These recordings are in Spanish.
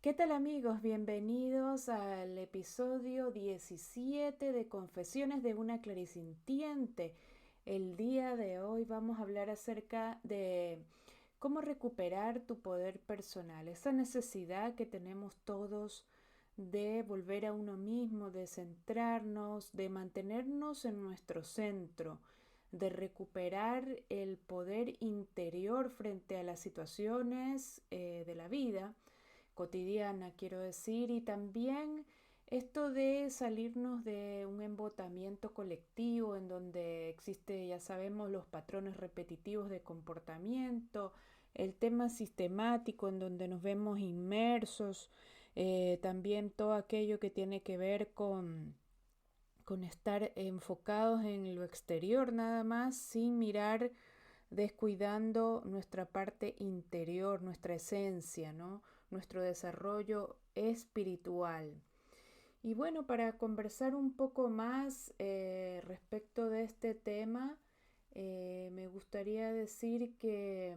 ¿Qué tal amigos? Bienvenidos al episodio 17 de Confesiones de una Clarisintiente. El día de hoy vamos a hablar acerca de cómo recuperar tu poder personal, esa necesidad que tenemos todos de volver a uno mismo, de centrarnos, de mantenernos en nuestro centro, de recuperar el poder interior frente a las situaciones de la vida cotidiana, quiero decir, y también esto de salirnos de un embotamiento colectivo en donde existe, ya sabemos, los patrones repetitivos de comportamiento, el tema sistemático en donde nos vemos inmersos, también todo aquello que tiene que ver con estar enfocados en lo exterior nada más, sin mirar, descuidando nuestra parte interior, nuestra esencia, ¿no? Nuestro desarrollo espiritual. Y bueno, para conversar un poco más respecto de este tema, me gustaría decir que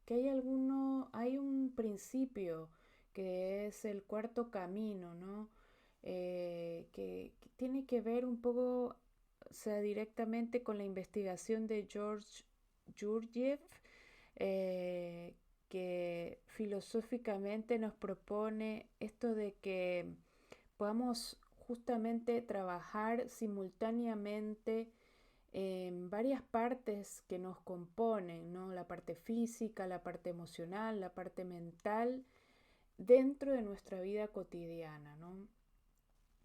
hay un principio que es el cuarto camino, ¿no? Que tiene que ver un poco, o sea, directamente con la investigación de George Gurdjieff, eh, que filosóficamente nos propone esto de que podamos justamente trabajar simultáneamente en varias partes que nos componen, ¿no? La parte física, la parte emocional, la parte mental, dentro de nuestra vida cotidiana, ¿no?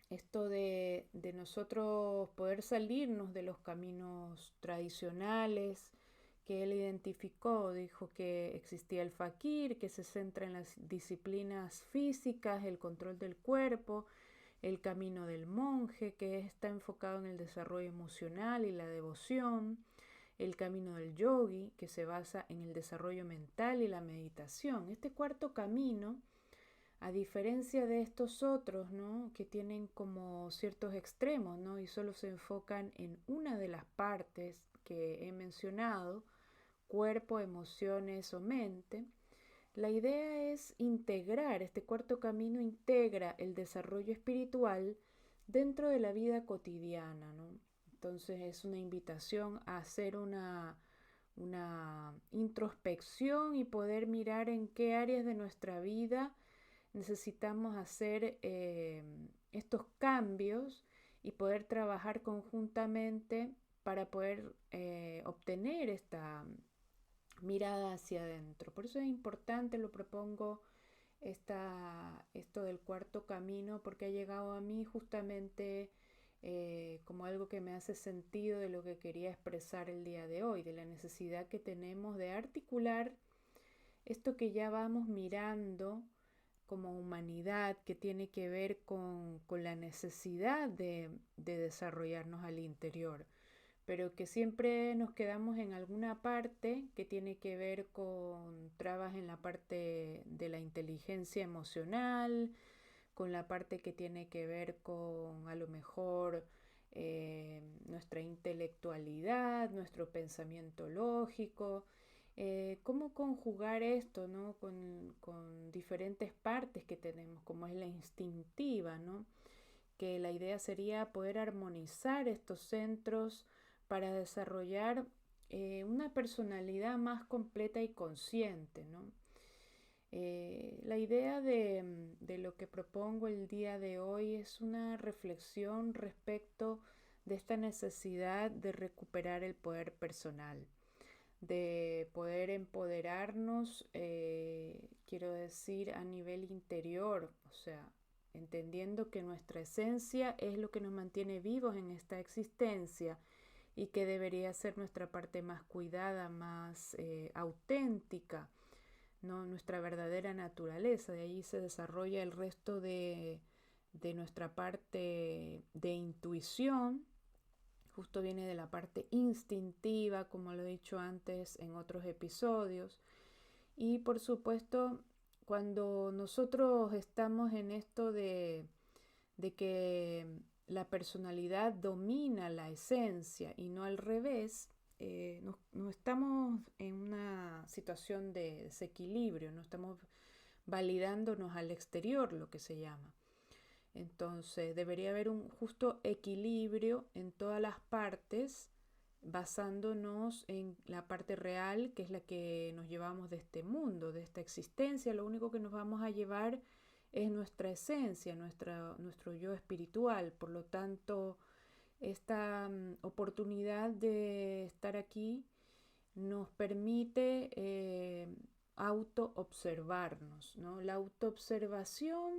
Esto de nosotros poder salirnos de los caminos tradicionales que él identificó, dijo que existía el fakir, que se centra en las disciplinas físicas, el control del cuerpo, el camino del monje, que está enfocado en el desarrollo emocional y la devoción, el camino del yogi, que se basa en el desarrollo mental y la meditación. Este cuarto camino, a diferencia de estos otros, ¿no? Que tienen como ciertos extremos, ¿no? Y solo se enfocan en una de las partes que he mencionado, cuerpo, emociones o mente. La idea es integrar, este cuarto camino integra el desarrollo espiritual dentro de la vida cotidiana, ¿no? Entonces es una invitación a hacer una introspección y poder mirar en qué áreas de nuestra vida necesitamos hacer estos cambios y poder trabajar conjuntamente para poder obtener esta mirada hacia adentro. Por eso es importante, lo propongo, esto del cuarto camino, porque ha llegado a mí justamente como algo que me hace sentido de lo que quería expresar el día de hoy, de la necesidad que tenemos de articular esto que ya vamos mirando como humanidad, que tiene que ver con la necesidad de desarrollarnos al interior, pero que siempre nos quedamos en alguna parte que tiene que ver con trabas en la parte de la inteligencia emocional, con la parte que tiene que ver con a lo mejor nuestra intelectualidad, nuestro pensamiento lógico, cómo conjugar esto, ¿no? Con diferentes partes que tenemos, como es la instintiva, ¿no? Que la idea sería poder armonizar estos centros para desarrollar una personalidad más completa y consciente, ¿no? La idea de lo que propongo el día de hoy es una reflexión respecto de esta necesidad de recuperar el poder personal, de poder empoderarnos, quiero decir, a nivel interior, o sea, entendiendo que nuestra esencia es lo que nos mantiene vivos en esta existencia y que debería ser nuestra parte más cuidada, más auténtica, ¿no? Nuestra verdadera naturaleza. De ahí se desarrolla el resto de nuestra parte de intuición. Justo viene de la parte instintiva, como lo he dicho antes en otros episodios. Y por supuesto, cuando nosotros estamos en esto de que la personalidad domina la esencia y no al revés, no estamos en una situación de desequilibrio, no estamos validándonos al exterior, lo que se llama. Entonces debería haber un justo equilibrio en todas las partes, basándonos en la parte real, que es la que nos llevamos de este mundo, de esta existencia. Lo único que nos vamos a llevar es nuestra esencia, nuestro yo espiritual. Por lo tanto, esta oportunidad de estar aquí nos permite auto-observarnos, ¿no? La autoobservación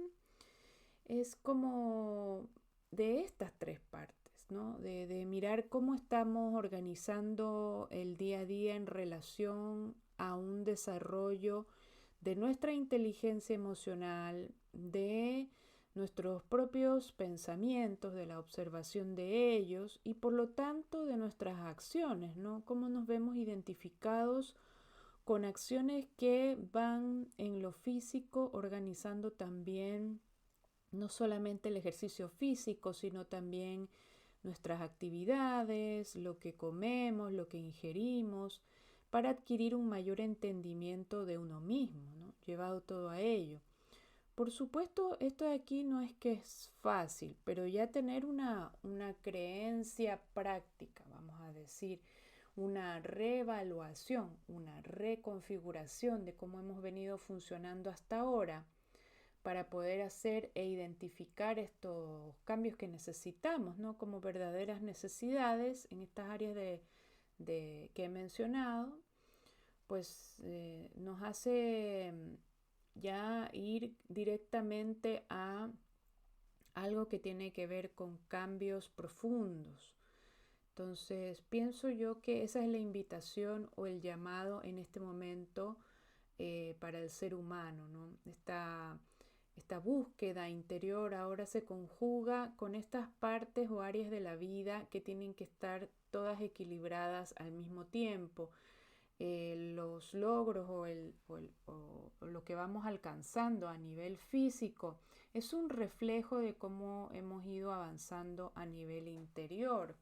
es como de estas tres partes, ¿no? De mirar cómo estamos organizando el día a día en relación a un desarrollo de nuestra inteligencia emocional, de nuestros propios pensamientos, de la observación de ellos y por lo tanto de nuestras acciones, ¿no? Cómo nos vemos identificados con acciones que van en lo físico, organizando también no solamente el ejercicio físico, sino también nuestras actividades, lo que comemos, lo que ingerimos, para adquirir un mayor entendimiento de uno mismo, ¿no? Llevado todo a ello. Por supuesto, esto de aquí no es que es fácil, pero ya tener una creencia práctica, vamos a decir, una reevaluación, una reconfiguración de cómo hemos venido funcionando hasta ahora, para poder hacer e identificar estos cambios que necesitamos, ¿no? Como verdaderas necesidades en estas áreas que he mencionado, pues nos hace ya ir directamente a algo que tiene que ver con cambios profundos. Entonces, pienso yo que esa es la invitación o el llamado en este momento para el ser humano, ¿no? Esta búsqueda interior ahora se conjuga con estas partes o áreas de la vida que tienen que estar todas equilibradas al mismo tiempo. Los logros o lo que vamos alcanzando a nivel físico es un reflejo de cómo hemos ido avanzando a nivel interior.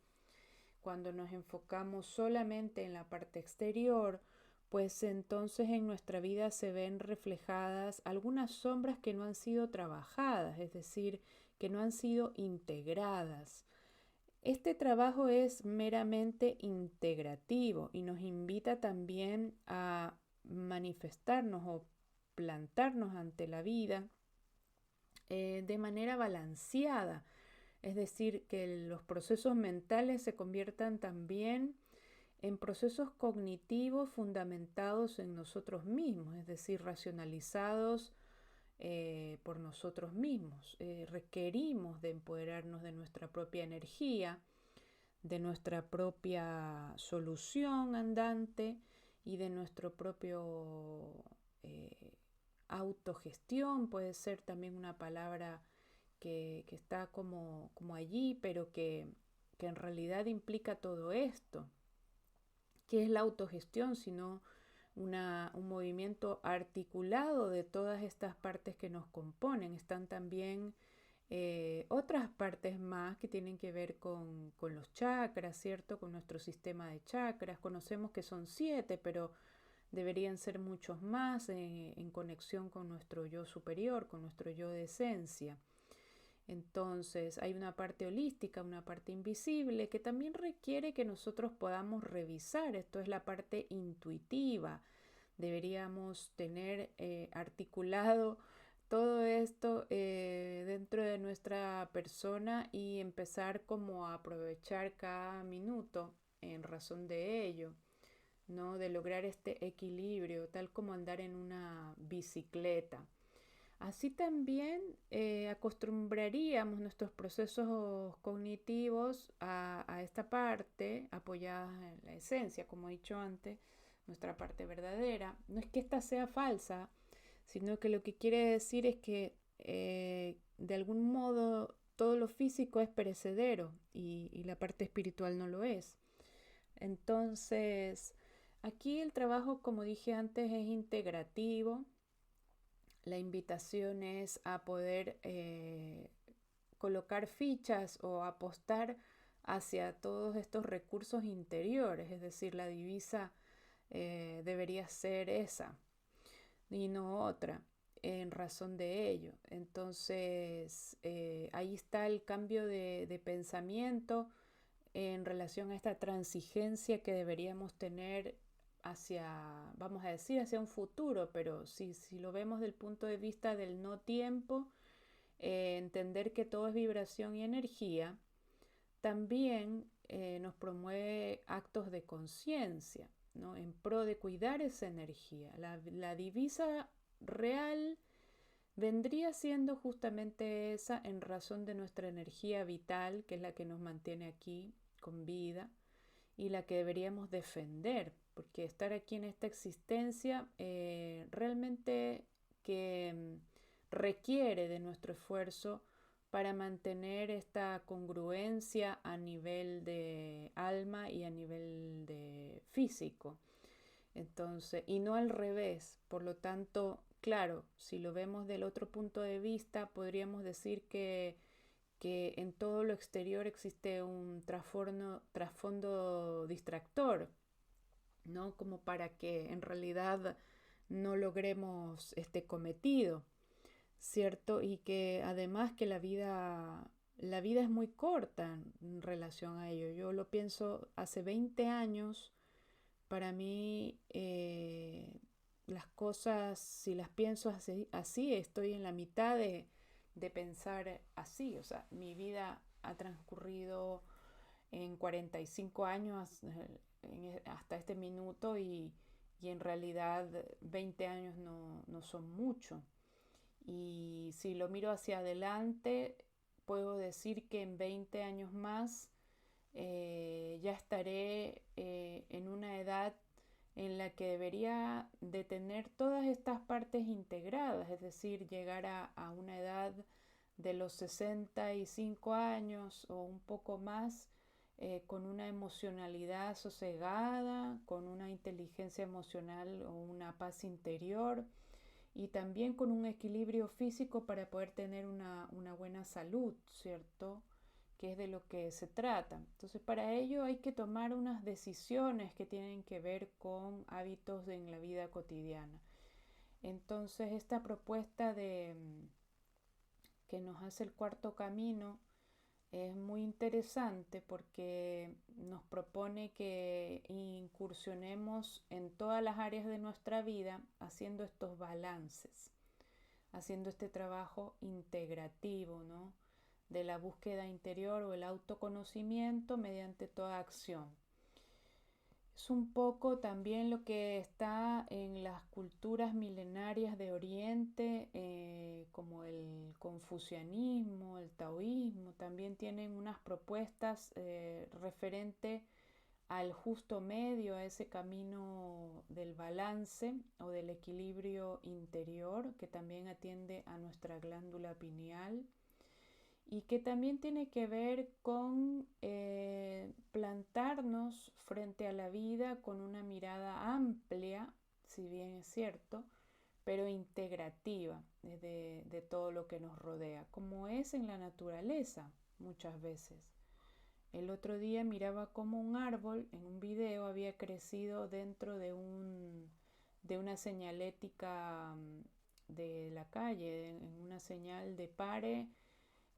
Cuando nos enfocamos solamente en la parte exterior, pues entonces en nuestra vida se ven reflejadas algunas sombras que no han sido trabajadas, es decir, que no han sido integradas. Este trabajo es meramente integrativo y nos invita también a manifestarnos o plantarnos ante la vida de manera balanceada, es decir, que los procesos mentales se conviertan también en procesos cognitivos fundamentados en nosotros mismos, es decir, racionalizados por nosotros mismos. Requerimos de empoderarnos de nuestra propia energía, de nuestra propia solución andante y de nuestro propio autogestión. Puede ser también una palabra que está como allí, pero que en realidad implica todo esto. ¿Qué es la autogestión? Sino un movimiento articulado de todas estas partes que nos componen. Están también otras partes más que tienen que ver con los chakras, ¿cierto? Con nuestro sistema de chakras. Conocemos que son 7, pero deberían ser muchos más en conexión con nuestro yo superior, con nuestro yo de esencia. Entonces hay una parte holística, una parte invisible que también requiere que nosotros podamos revisar. Esto es la parte intuitiva. Deberíamos tener articulado todo esto dentro de nuestra persona y empezar como a aprovechar cada minuto en razón de ello, ¿no? De lograr este equilibrio, tal como andar en una bicicleta. Así también acostumbraríamos nuestros procesos cognitivos a esta parte apoyada en la esencia, como he dicho antes, nuestra parte verdadera. No es que esta sea falsa, sino que lo que quiere decir es que de algún modo todo lo físico es perecedero y la parte espiritual no lo es. Entonces, aquí el trabajo, como dije antes, es integrativo. La invitación es a poder colocar fichas o apostar hacia todos estos recursos interiores, es decir, la divisa debería ser esa y no otra. en razón de ello. Entonces, ahí está el cambio de pensamiento en relación a esta transigencia que deberíamos tener hacia, vamos a decir, hacia un futuro, pero si lo vemos del punto de vista del no tiempo, entender que todo es vibración y energía, también nos promueve actos de conciencia, ¿no? En pro de cuidar esa energía. La divisa real vendría siendo justamente esa en razón de nuestra energía vital, que es la que nos mantiene aquí con vida y la que deberíamos defender, porque estar aquí en esta existencia realmente que requiere de nuestro esfuerzo para mantener esta congruencia a nivel de alma y a nivel de físico. Entonces, y no al revés. Por lo tanto, claro, si lo vemos del otro punto de vista, podríamos decir que en todo lo exterior existe un trasfondo distractor, ¿no? Como para que en realidad no logremos este cometido, ¿cierto? Y que además que la vida es muy corta en relación a ello. Yo lo pienso hace 20 años, para mí las cosas, si las pienso así, estoy en la mitad de pensar así. O sea, mi vida ha transcurrido en 45 años hasta este minuto y en realidad 20 años no son mucho. Y si lo miro hacia adelante, puedo decir que en 20 años más ya estaré en una edad en la que debería de tener todas estas partes integradas, es decir, llegar a una edad de los 65 años o un poco más, con una emocionalidad sosegada, con una inteligencia emocional o una paz interior y también con un equilibrio físico para poder tener una buena salud, ¿cierto? Que es de lo que se trata. Entonces, para ello hay que tomar unas decisiones que tienen que ver con hábitos en la vida cotidiana. Entonces, esta propuesta que nos hace el cuarto camino es muy interesante porque nos propone que incursionemos en todas las áreas de nuestra vida haciendo estos balances, haciendo este trabajo integrativo, ¿no? De la búsqueda interior o el autoconocimiento mediante toda acción. Es un poco también lo que está en las culturas milenarias de Oriente, como el confucianismo, el taoísmo, también tienen unas propuestas referente al justo medio, a ese camino del balance o del equilibrio interior que también atiende a nuestra glándula pineal y que también tiene que ver con plantarnos frente a la vida con una mirada amplia, si bien es cierto, pero integrativa de todo lo que nos rodea, como es en la naturaleza muchas veces. El otro día miraba cómo un árbol en un video había crecido dentro de una señalética de la calle, en una señal de pare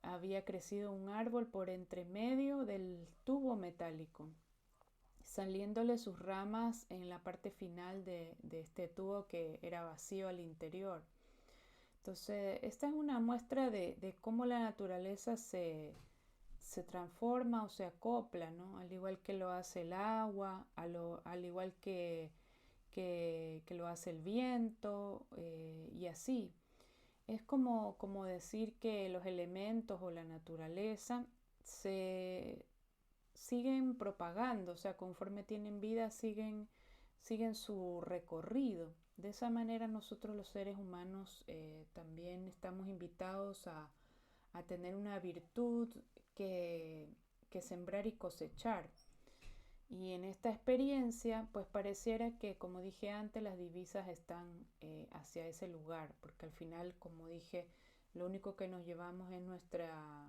había crecido un árbol por entre medio del tubo metálico, saliéndole sus ramas en la parte final de este tubo que era vacío al interior. Entonces, esta es una muestra de cómo la naturaleza se transforma o se acopla, ¿no? Al igual que lo hace el agua, al igual que lo hace el viento y así. Es como decir que los elementos o la naturaleza se siguen propagando, o sea, conforme tienen vida, siguen su recorrido. De esa manera nosotros los seres humanos también estamos invitados a tener una virtud que, que sembrar y cosechar. Y en esta experiencia, pues pareciera que, como dije antes, las divisas están hacia ese lugar, porque al final, como dije, lo único que nos llevamos es nuestra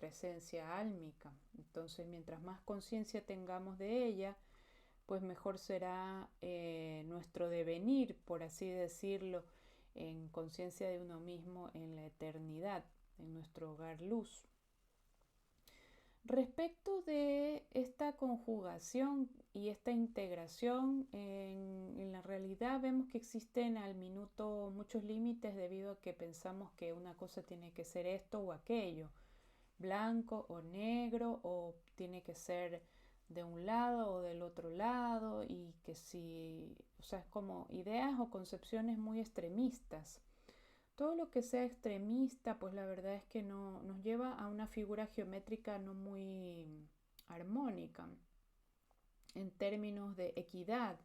esencia álmica. Entonces, mientras más conciencia tengamos de ella, pues mejor será nuestro devenir, por así decirlo, en conciencia de uno mismo en la eternidad, en nuestro hogar luz. Respecto de esta conjugación y esta integración, en la realidad vemos que existen al minuto muchos límites debido a que pensamos que una cosa tiene que ser esto o aquello, blanco o negro, o tiene que ser de un lado o del otro lado, y que si, o sea, es como ideas o concepciones muy extremistas. Todo lo que sea extremista, pues la verdad es que no nos lleva a una figura geométrica no muy armónica en términos de equidad,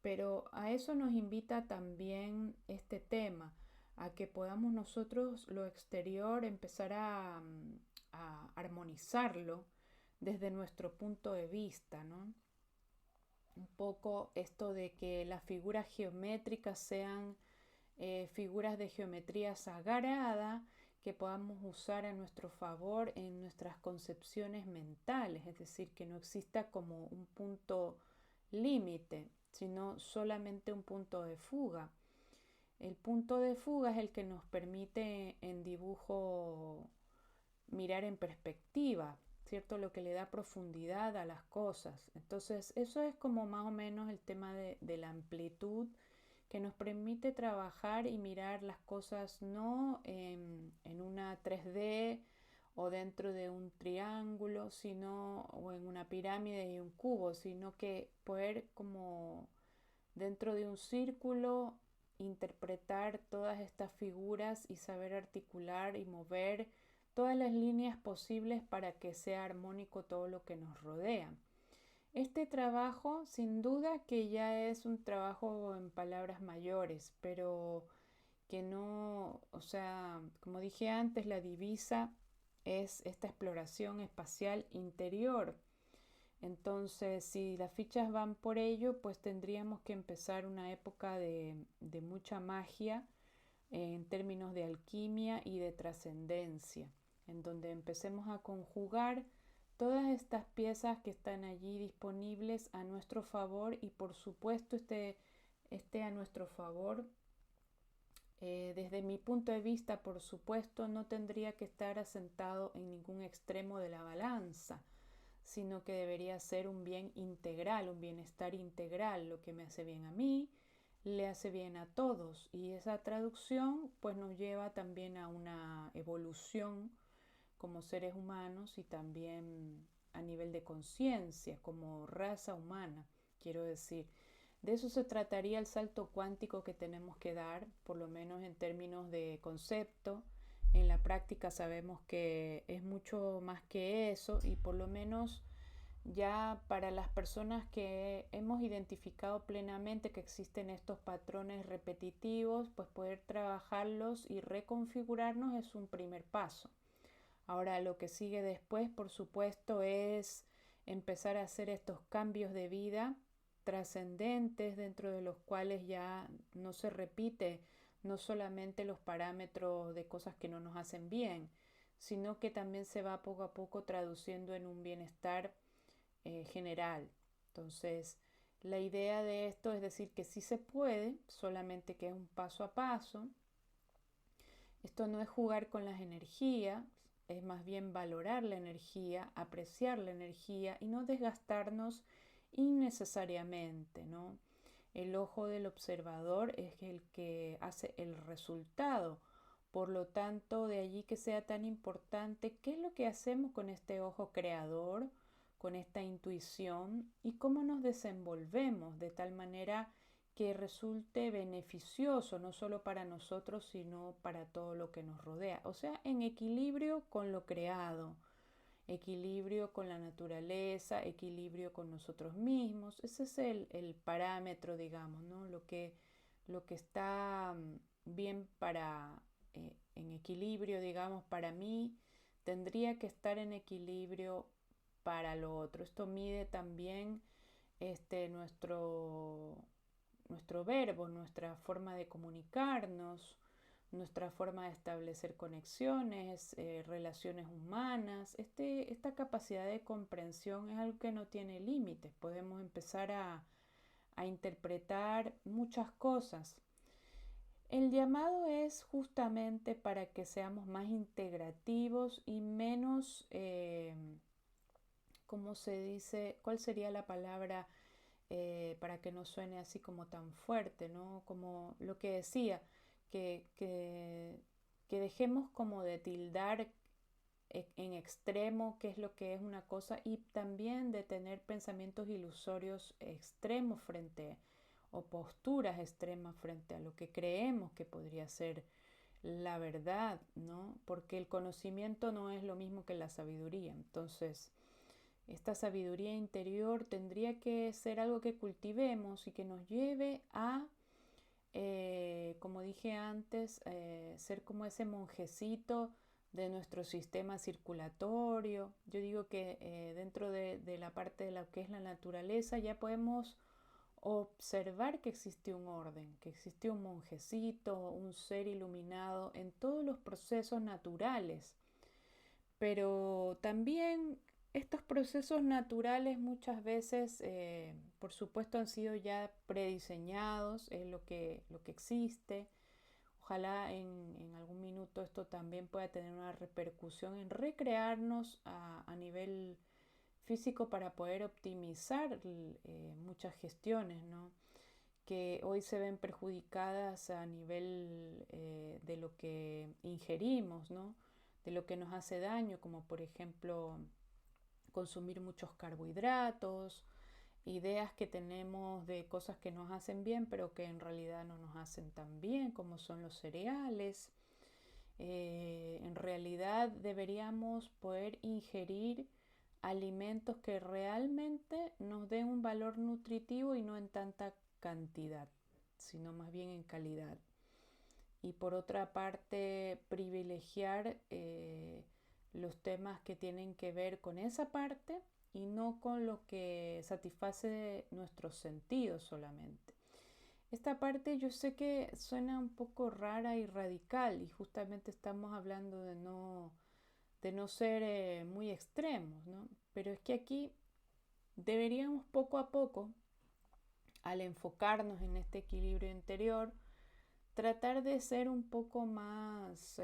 pero a eso nos invita también este tema, a que podamos nosotros lo exterior empezar a armonizarlo desde nuestro punto de vista, ¿no? Un poco esto de que las figuras geométricas sean figuras de geometría sagrada que podamos usar a nuestro favor en nuestras concepciones mentales, es decir, que no exista como un punto límite, sino solamente un punto de fuga. El punto de fuga es el que nos permite en dibujo mirar en perspectiva, ¿cierto? Lo que le da profundidad a las cosas. Entonces, eso es como más o menos el tema de la amplitud que nos permite trabajar y mirar las cosas no en una 3D o dentro de un triángulo, sino o en una pirámide y un cubo, sino que poder como dentro de un círculo interpretar todas estas figuras y saber articular y mover todas las líneas posibles para que sea armónico todo lo que nos rodea. Este trabajo sin duda que ya es un trabajo en palabras mayores, pero que no, o sea, como dije antes, la divisa es esta exploración espacial interior. Entonces, si las fichas van por ello, pues tendríamos que empezar una época de mucha magia en términos de alquimia y de trascendencia, en donde empecemos a conjugar todas estas piezas que están allí disponibles a nuestro favor, y por supuesto este a nuestro favor, desde mi punto de vista, por supuesto, no tendría que estar asentado en ningún extremo de la balanza, sino que debería ser un bien integral, un bienestar integral. Lo que me hace bien a mí, le hace bien a todos, y esa traducción pues nos lleva también a una evolución como seres humanos y también a nivel de conciencia, como raza humana, quiero decir. De eso se trataría el salto cuántico que tenemos que dar, por lo menos en términos de concepto. En la práctica sabemos que es mucho más que eso, y por lo menos ya para las personas que hemos identificado plenamente que existen estos patrones repetitivos, pues poder trabajarlos y reconfigurarnos es un primer paso. Ahora lo que sigue después, por supuesto, es empezar a hacer estos cambios de vida trascendentes, dentro de los cuales ya no se repite no solamente los parámetros de cosas que no nos hacen bien, sino que también se va poco a poco traduciendo en un bienestar general. Entonces, la idea de esto es decir que sí se puede, solamente que es un paso a paso. Esto no es jugar con las energías, es más bien valorar la energía, apreciar la energía y no desgastarnos innecesariamente, ¿no? El ojo del observador es el que hace el resultado. Por lo tanto, de allí que sea tan importante qué es lo que hacemos con este ojo creador, con esta intuición, y cómo nos desenvolvemos de tal manera que resulte beneficioso no solo para nosotros, sino para todo lo que nos rodea. O sea, en equilibrio con lo creado, equilibrio con la naturaleza, equilibrio con nosotros mismos. Ese es el parámetro, digamos, ¿no? Lo que está bien para, en equilibrio, digamos, para mí, tendría que estar en equilibrio para lo otro. Esto mide también nuestro verbo, nuestra forma de comunicarnos, nuestra forma de establecer conexiones, relaciones humanas. Esta capacidad de comprensión es algo que no tiene límites. Podemos empezar a interpretar muchas cosas. El llamado es justamente para que seamos más integrativos y menos, ¿cómo se dice? ¿Cuál sería la palabra para que no suene así como tan fuerte, ¿no? Como lo que decía, que, que, que dejemos como de tildar en extremo qué es lo que es una cosa y también de tener pensamientos ilusorios extremos frente o posturas extremas frente a lo que creemos que podría ser la verdad, ¿no? Porque el conocimiento no es lo mismo que la sabiduría. Entonces, esta sabiduría interior tendría que ser algo que cultivemos y que nos lleve a, como dije antes, ser como ese monjecito de nuestro sistema circulatorio. Yo digo que dentro de la parte de lo que es la naturaleza ya podemos observar que existe un orden, que existe un monjecito, un ser iluminado en todos los procesos naturales. Pero también estos procesos naturales muchas veces, por supuesto, han sido ya prediseñados, es lo que existe. Ojalá en algún minuto esto también pueda tener una repercusión en recrearnos a nivel físico para poder optimizar muchas gestiones, ¿no? Que hoy se ven perjudicadas a nivel de lo que ingerimos, ¿no? De lo que nos hace daño, como por ejemplo consumir muchos carbohidratos, ideas que tenemos de cosas que nos hacen bien, pero que en realidad no nos hacen tan bien, como son los cereales. En realidad deberíamos poder ingerir alimentos que realmente nos den un valor nutritivo y no en tanta cantidad, sino más bien en calidad. Y por otra parte, privilegiar los temas que tienen que ver con esa parte y no con lo que satisface nuestros sentidos solamente. Esta parte yo sé que suena un poco rara y radical y justamente estamos hablando de no ser muy extremos, ¿no? Pero es que aquí deberíamos poco a poco, al enfocarnos en este equilibrio interior, tratar de ser un poco más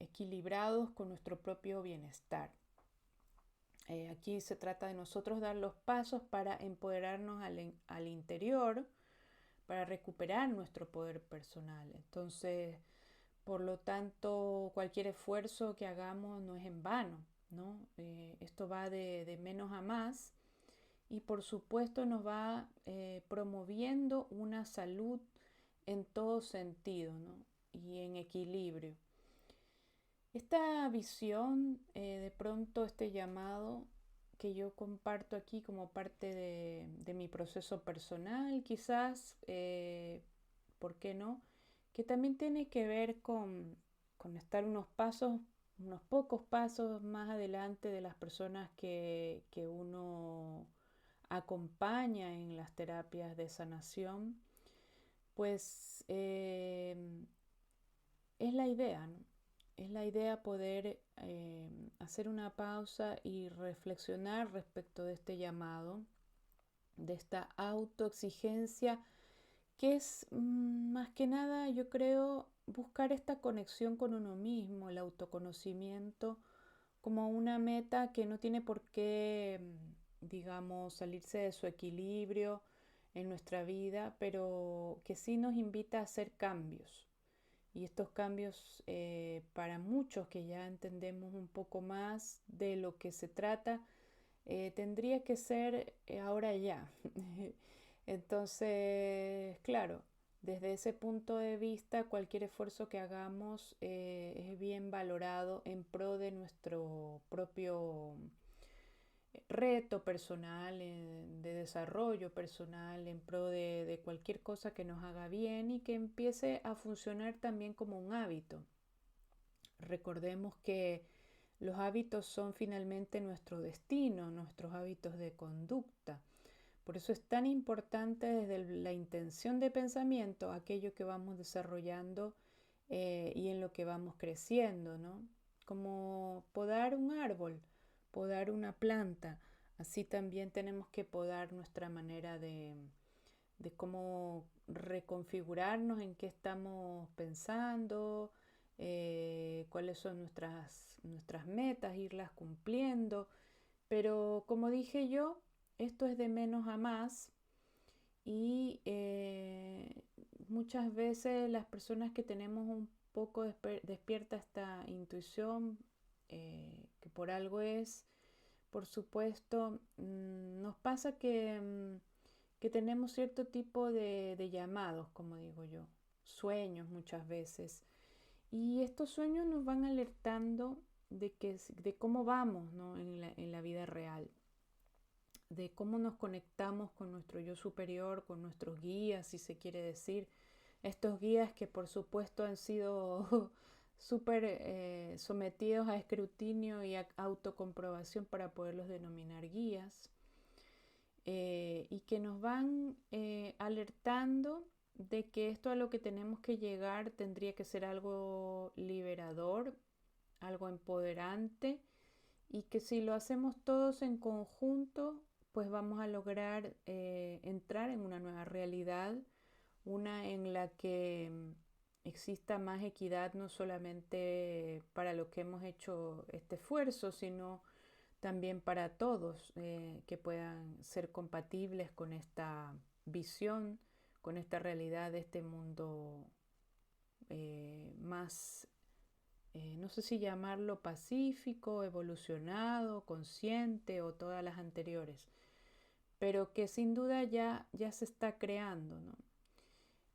equilibrados con nuestro propio bienestar. Aquí se trata de nosotros dar los pasos para empoderarnos al interior, para recuperar nuestro poder personal. Entonces, por lo tanto, cualquier esfuerzo que hagamos no es en vano, ¿no? Esto va de menos a más y por supuesto nos va promoviendo una salud en todo sentido, ¿no? Y en equilibrio. Esta visión, de pronto este llamado que yo comparto aquí como parte de mi proceso personal, quizás, ¿por qué no? Que también tiene que ver con estar unos pasos, unos pocos pasos más adelante de las personas que uno acompaña en las terapias de sanación, pues es la idea, ¿no? Es la idea poder hacer una pausa y reflexionar respecto de este llamado, de esta autoexigencia, que es más que nada, yo creo, buscar esta conexión con uno mismo, el autoconocimiento, como una meta que no tiene por qué, digamos, salirse de su equilibrio en nuestra vida, pero que sí nos invita a hacer cambios. Y estos cambios, para muchos que ya entendemos un poco más de lo que se trata, tendría que ser ahora ya. Entonces, claro, desde ese punto de vista, cualquier esfuerzo que hagamos es bien valorado en pro de nuestro propio reto personal, de desarrollo personal, en pro de cualquier cosa que nos haga bien y que empiece a funcionar también como un hábito. Recordemos que los hábitos son finalmente nuestro destino, nuestros hábitos de conducta. Por eso es tan importante desde la intención de pensamiento aquello que vamos desarrollando y en lo que vamos creciendo, ¿no? Como podar un árbol, podar una planta. Así también tenemos que podar nuestra manera de cómo reconfigurarnos en qué estamos pensando, cuáles son nuestras metas, irlas cumpliendo. Pero como dije yo, esto es de menos a más y muchas veces las personas que tenemos un poco despierta esta intuición, que por algo es, por supuesto, nos pasa que tenemos cierto tipo de llamados, como digo yo, sueños muchas veces. Y estos sueños nos van alertando de cómo vamos, ¿no? en la vida real, de cómo nos conectamos con nuestro yo superior, con nuestros guías, si se quiere decir. Estos guías que por supuesto han sido súper sometidos a escrutinio y a autocomprobación para poderlos denominar guías, y que nos van alertando de que esto a lo que tenemos que llegar tendría que ser algo liberador, algo empoderante, y que si lo hacemos todos en conjunto, pues vamos a lograr entrar en una nueva realidad, una en la que exista más equidad, no solamente para los que hemos hecho este esfuerzo, sino también para todos, que puedan ser compatibles con esta visión, con esta realidad de este mundo más, no sé si llamarlo pacífico, evolucionado, consciente o todas las anteriores, pero que sin duda ya se está creando, ¿no?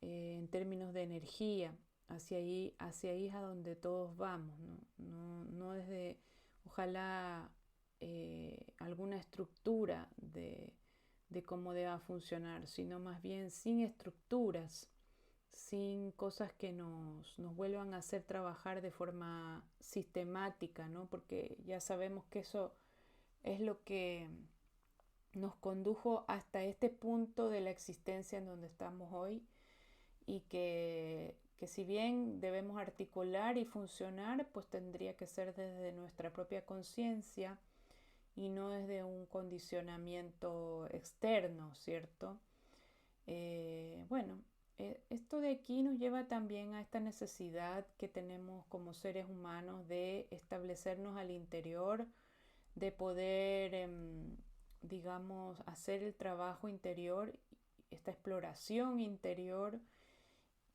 En términos de energía, hacia ahí es a donde todos vamos, ¿no? No desde, ojalá, alguna estructura de cómo deba funcionar, sino más bien sin estructuras, sin cosas que nos vuelvan a hacer trabajar de forma sistemática, ¿no? Porque ya sabemos que eso es lo que nos condujo hasta este punto de la existencia en donde estamos hoy, y que si bien debemos articular y funcionar, pues tendría que ser desde nuestra propia conciencia y no desde un condicionamiento externo, ¿cierto? Bueno, esto de aquí nos lleva también a esta necesidad que tenemos como seres humanos de establecernos al interior, de poder, digamos, hacer el trabajo interior, esta exploración interior,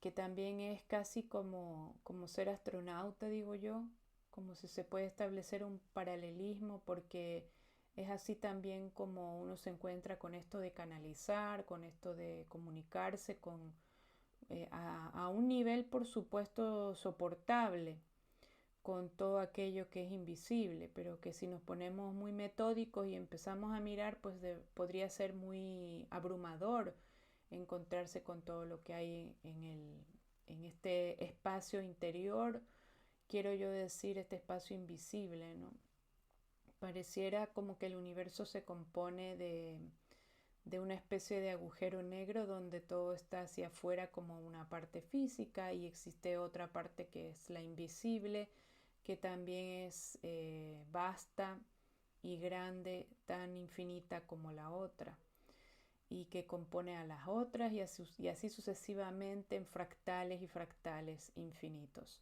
que también es casi como ser astronauta, digo yo, como si se puede establecer un paralelismo, porque es así también como uno se encuentra con esto de canalizar, con esto de comunicarse a un nivel, por supuesto, soportable con todo aquello que es invisible, pero que si nos ponemos muy metódicos y empezamos a mirar, pues podría ser muy abrumador encontrarse con todo lo que hay en este espacio interior, quiero yo decir, este espacio invisible, ¿no? Pareciera como que el universo se compone de una especie de agujero negro donde todo está hacia afuera como una parte física, y existe otra parte que es la invisible, que también es vasta y grande, tan infinita como la otra, y que compone a las otras, y así sucesivamente en fractales y fractales infinitos.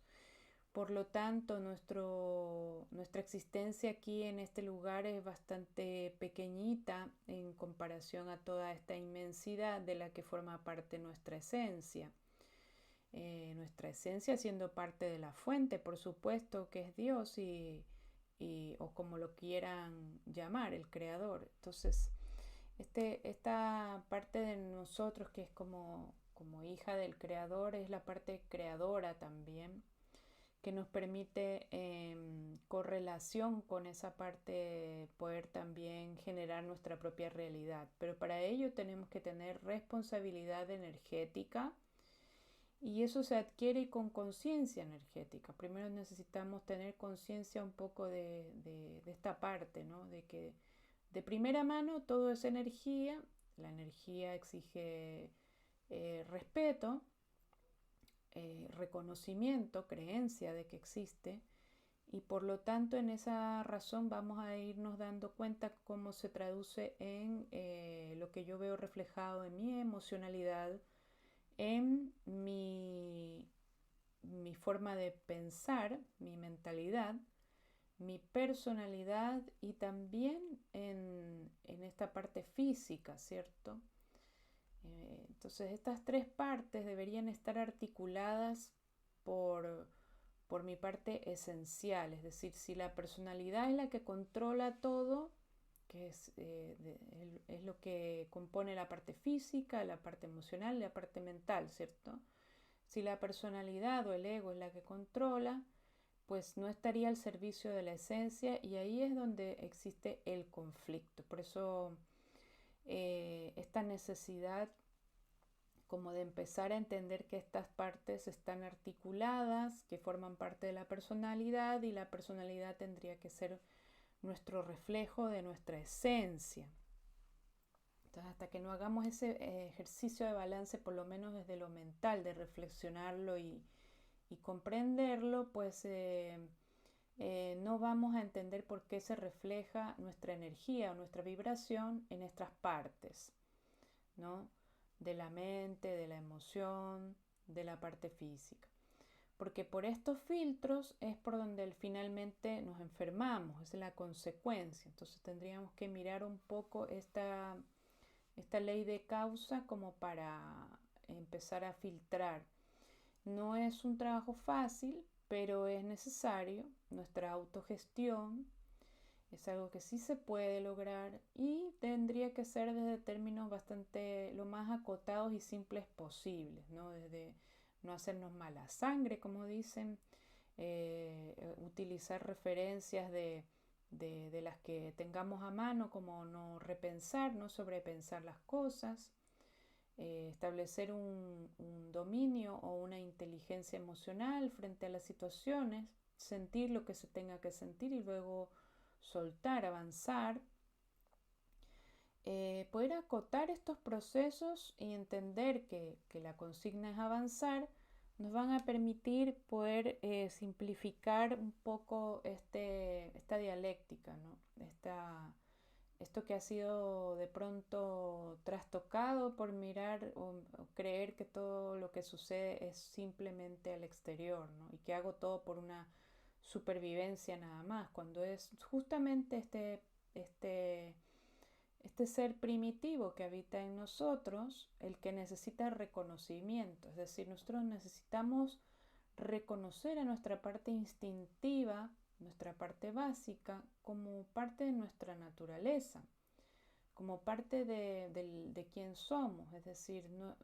Por lo tanto, nuestra existencia aquí en este lugar es bastante pequeñita en comparación a toda esta inmensidad de la que forma parte nuestra esencia. Nuestra esencia siendo parte de la fuente, por supuesto, que es Dios, o como lo quieran llamar, el creador. Entonces, esta parte de nosotros que es como hija del creador es la parte creadora también, que nos permite, correlación con esa parte, poder también generar nuestra propia realidad. Pero para ello tenemos que tener responsabilidad energética, y eso se adquiere con conciencia energética. Primero necesitamos tener conciencia un poco de esta parte, ¿no? De que de primera mano todo es energía, la energía exige respeto, reconocimiento, creencia de que existe, y por lo tanto en esa razón vamos a irnos dando cuenta cómo se traduce en lo que yo veo reflejado en mi emocionalidad, en mi forma de pensar, mi mentalidad, mi personalidad y también en esta parte física, ¿cierto? Entonces estas tres partes deberían estar articuladas por, por mi parte esencial, es decir, si la personalidad es la que controla todo, que es lo que compone la parte física, la parte emocional y la parte mental, ¿cierto? Si la personalidad o el ego es la que controla, pues no estaría al servicio de la esencia y ahí es donde existe el conflicto. Por eso esta necesidad como de empezar a entender que estas partes están articuladas, que forman parte de la personalidad y la personalidad tendría que ser nuestro reflejo de nuestra esencia. Entonces, hasta que no hagamos ese ejercicio de balance, por lo menos desde lo mental, de reflexionarlo y comprenderlo, pues no vamos a entender por qué se refleja nuestra energía o nuestra vibración en estas partes, ¿no? De la mente, de la emoción, de la parte física. Porque por estos filtros es por donde finalmente nos enfermamos, es la consecuencia. Entonces tendríamos que mirar un poco esta ley de causa como para empezar a filtrar. No es un trabajo fácil, pero es necesario. Nuestra autogestión es algo que sí se puede lograr y tendría que ser desde términos bastante lo más acotados y simples posibles, ¿no? Desde no hacernos mala sangre, como dicen, utilizar referencias de las que tengamos a mano, como no repensar, no sobrepensar las cosas, establecer un dominio o una inteligencia emocional frente a las situaciones, sentir lo que se tenga que sentir y luego soltar, avanzar, poder acotar estos procesos y entender que la consigna es avanzar, nos van a permitir poder simplificar un poco esta dialéctica, ¿no? Esto que ha sido de pronto trastocado por mirar o creer que todo lo que sucede es simplemente al exterior, ¿no? Y que hago todo por una supervivencia nada más, cuando es justamente este ser primitivo que habita en nosotros el que necesita reconocimiento. Es decir, nosotros necesitamos reconocer a nuestra parte instintiva, nuestra parte básica, como parte de nuestra naturaleza, como parte de quién somos. Es decir, no,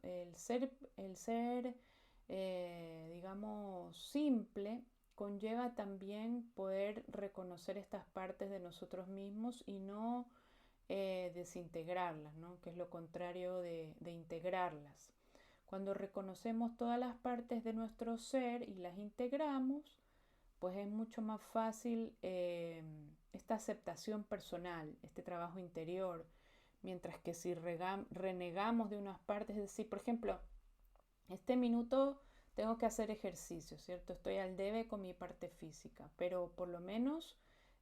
digamos, simple conlleva también poder reconocer estas partes de nosotros mismos y no desintegrarlas, ¿no? Que es lo contrario de integrarlas. Cuando reconocemos todas las partes de nuestro ser y las integramos, pues es mucho más fácil esta aceptación personal, este trabajo interior, mientras que si renegamos de unas partes, es decir, por ejemplo, este minuto tengo que hacer ejercicio, ¿cierto? Estoy al debe con mi parte física, pero por lo menos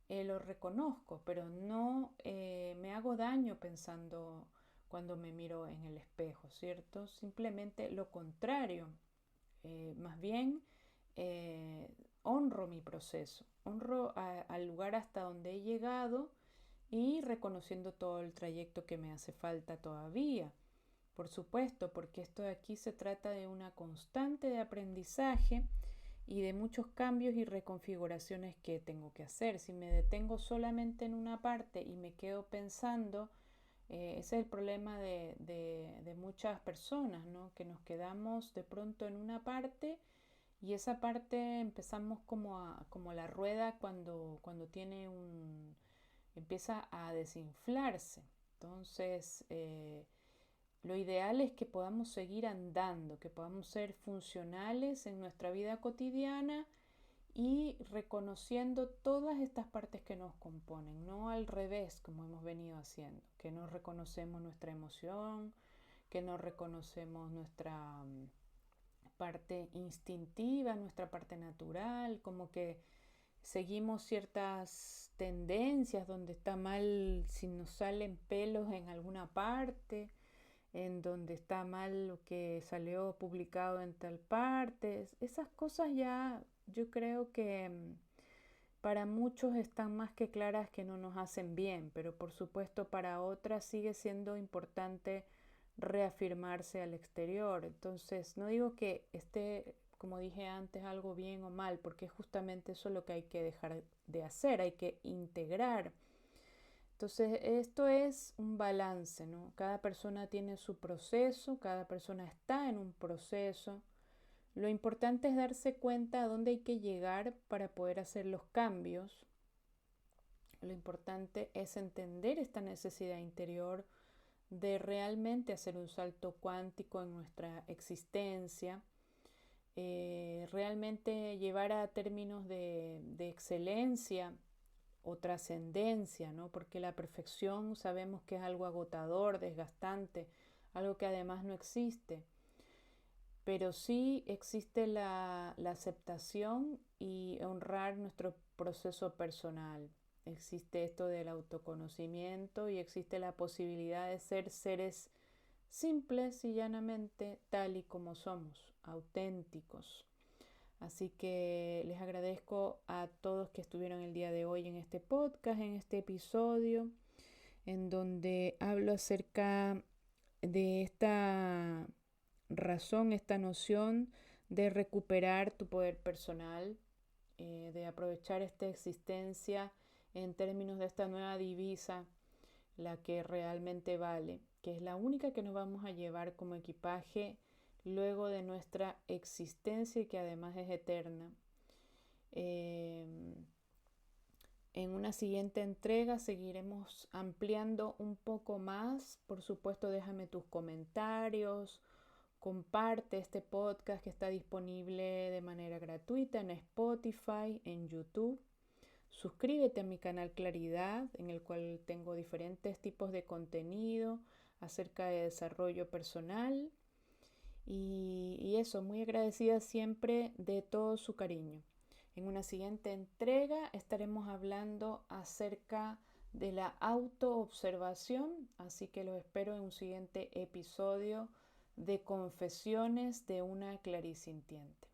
lo reconozco, pero no me hago daño pensando cuando me miro en el espejo, ¿cierto? Simplemente lo contrario, más bien eh, honro mi proceso, honro al lugar hasta donde he llegado y reconociendo todo el trayecto que me hace falta todavía. Por supuesto, porque esto de aquí se trata de una constante de aprendizaje y de muchos cambios y reconfiguraciones que tengo que hacer. Si me detengo solamente en una parte y me quedo pensando, ese es el problema de muchas personas, ¿no? Que nos quedamos de pronto en una parte y esa parte empezamos como la rueda cuando empieza a desinflarse. Entonces, lo ideal es que podamos seguir andando, que podamos ser funcionales en nuestra vida cotidiana y reconociendo todas estas partes que nos componen, no al revés como hemos venido haciendo, que no reconocemos nuestra emoción, que no reconocemos nuestra parte instintiva, nuestra parte natural, como que seguimos ciertas tendencias donde está mal si nos salen pelos en alguna parte, en donde está mal lo que salió publicado en tal parte. Esas cosas ya yo creo que para muchos están más que claras que no nos hacen bien, pero por supuesto para otras sigue siendo importante reafirmarse al exterior. Entonces, no digo que esté, como dije antes, algo bien o mal, porque es justamente eso lo que hay que dejar de hacer, hay que integrar. Entonces, esto es un balance, ¿no? Cada persona tiene su proceso, cada persona está en un proceso. Lo importante es darse cuenta a dónde hay que llegar para poder hacer los cambios. Lo importante es entender esta necesidad interior de realmente hacer un salto cuántico en nuestra existencia, realmente llevar a términos de excelencia o trascendencia, ¿no? Porque la perfección sabemos que es algo agotador, desgastante, algo que además no existe, pero sí existe la aceptación y honrar nuestro proceso personal. Existe esto del autoconocimiento y existe la posibilidad de ser seres simples y llanamente tal y como somos, auténticos. Así que les agradezco a todos que estuvieron el día de hoy en este podcast, en este episodio, en donde hablo acerca de esta razón, esta noción de recuperar tu poder personal, de aprovechar esta existencia en términos de esta nueva divisa, la que realmente vale, que es la única que nos vamos a llevar como equipaje luego de nuestra existencia y que además es eterna. Eh, en una siguiente entrega seguiremos ampliando un poco más. Por supuesto, déjame tus comentarios. Comparte este podcast que está disponible de manera gratuita en Spotify, en YouTube. Suscríbete a mi canal Claridad, en el cual tengo diferentes tipos de contenido acerca de desarrollo personal. Y eso, muy agradecida siempre de todo su cariño. En una siguiente entrega estaremos hablando acerca de la autoobservación, así que los espero en un siguiente episodio de Confesiones de una Clarisintiente.